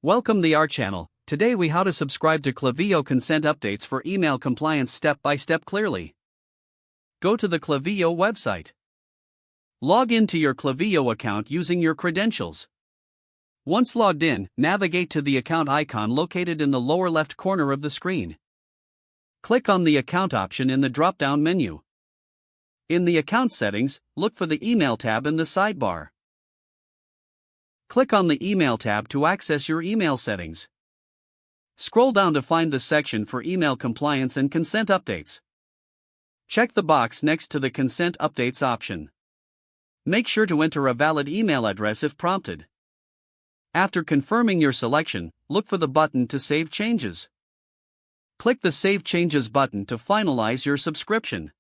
Welcome to our channel. Today we how to subscribe to Klaviyo consent updates for email compliance step by step clearly. Go to the Klaviyo website. Log into your Klaviyo account using your credentials. Once logged in, navigate to the account icon located in the lower left corner of the screen. Click on the account option in the drop-down menu. In the account settings, look for the email tab in the sidebar. Click on the Email tab to access your email settings. Scroll down to find the section for email compliance and consent updates. Check the box next to the Consent Updates option. Make sure to enter a valid email address if prompted. After confirming your selection, look for the button to save changes. Click the Save Changes button to finalize your subscription.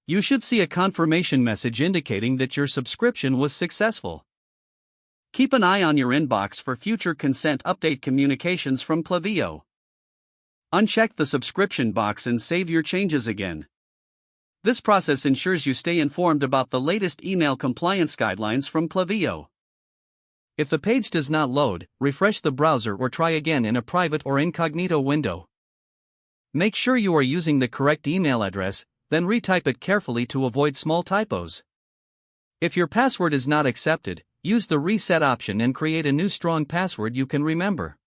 You should see a confirmation message indicating that your subscription was successful. Keep an eye on your inbox for future consent update communications from Klaviyo. Uncheck the subscription box and save your changes again. This process ensures you stay informed about the latest email compliance guidelines from Klaviyo. If the page does not load, refresh the browser or try again in a private or incognito window. Make sure you are using the correct email address, then retype it carefully to avoid small typos. If your password is not accepted, use the reset option and create a new strong password you can remember.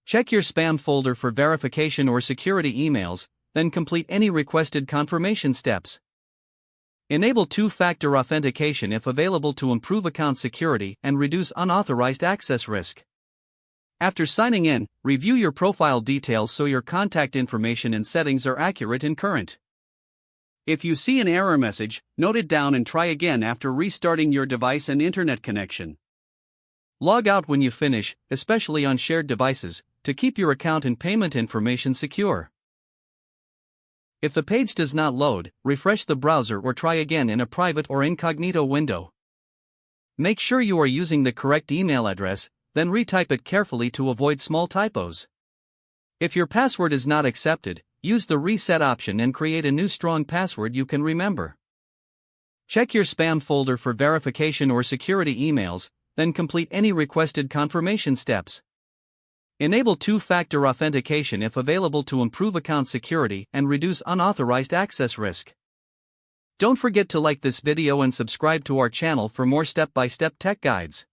Check your spam folder for verification or security emails, then complete any requested confirmation steps. Enable two-factor authentication if available to improve account security and reduce unauthorized access risk. After signing in, review your profile details so your contact information and settings are accurate and current. If you see an error message, note it down and try again after restarting your device and internet connection. Log out when you finish, especially on shared devices, to keep your account and payment information secure. If the page does not load, refresh the browser or try again in a private or incognito window. Make sure you are using the correct email address, then retype it carefully to avoid small typos. If your password is not accepted, use the reset option and create a new strong password you can remember. Check your spam folder for verification or security emails, then complete any requested confirmation steps. Enable two-factor authentication if available to improve account security and reduce unauthorized access risk. Don't forget to like this video and subscribe to our channel for more step-by-step tech guides.